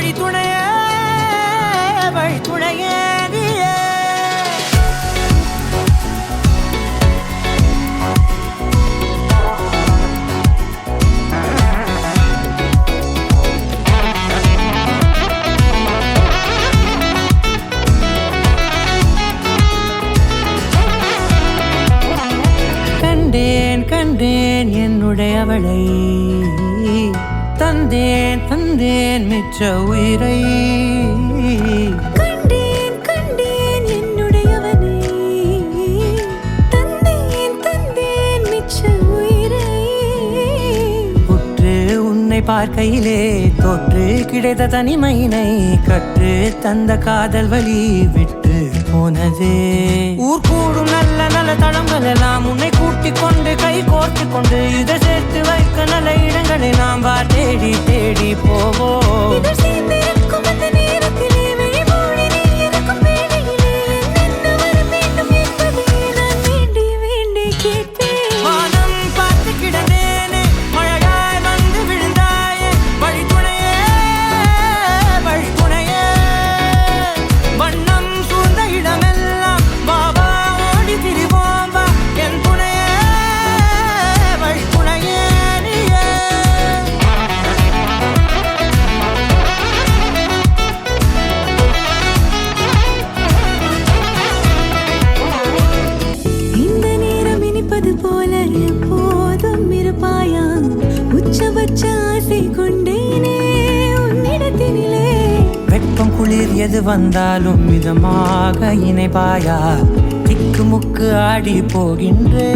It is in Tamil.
வழித்துணையே வழித்துணையே நீயே. கண்டேன் கண்டேன் என்னுடையவளை, தந்தேன் தந்தேன் மிச்ச உயிரை. கண்டேன் கண்டேன் என்னுடையவனை, தந்தேன் தந்தேன் மிச்ச உயிரை. உற்று உன்னை பார்க்கையிலே தோற்று கிடைத்த தனிமையினை கற்று தந்த காதல் வழி விட்டு போனதே. ஊர் கூடும் நல்ல நல்ல தளங்கள் எல்லாம் உன்னை கூட்டிக் கொண்டு கை கோர்த்து கொண்டு இதை சேர்த்து வைக்க நல்ல இடங்களை நாம் வா தேடி தேடி போவோம். இதழ் சேர்ந்திருக்கும் அந்த நேரத்திலே விழிமூடி நீ இருக்கும் வேளையிலே என்ன வர வேண்டும் என்பதை நான் வேண்டி வேண்டி கேட்பேன். வானம் பார்த்து கிடந்தேனே மழையாய் வந்து விழுந்தாயே வழித்துணையே வழித்துணையே. வண்ணம் சூழ்ந்த இடமெல்லாம் பாபா ஓடி திரிவோம் வா என் துணையே வழித்துணையே நீயே. இந்த நேரம் இனிப்பது போல எப்போதும் இருப்பாயா, உச்சபட்ச ஆசை கொண்டேனே உன்னிடத்தினிலே. வெப்பம் குளிர் எது வந்தாலும் மிதமாக இணைப்பாயா, திக்கு முக்கு ஆடி போகின்றே.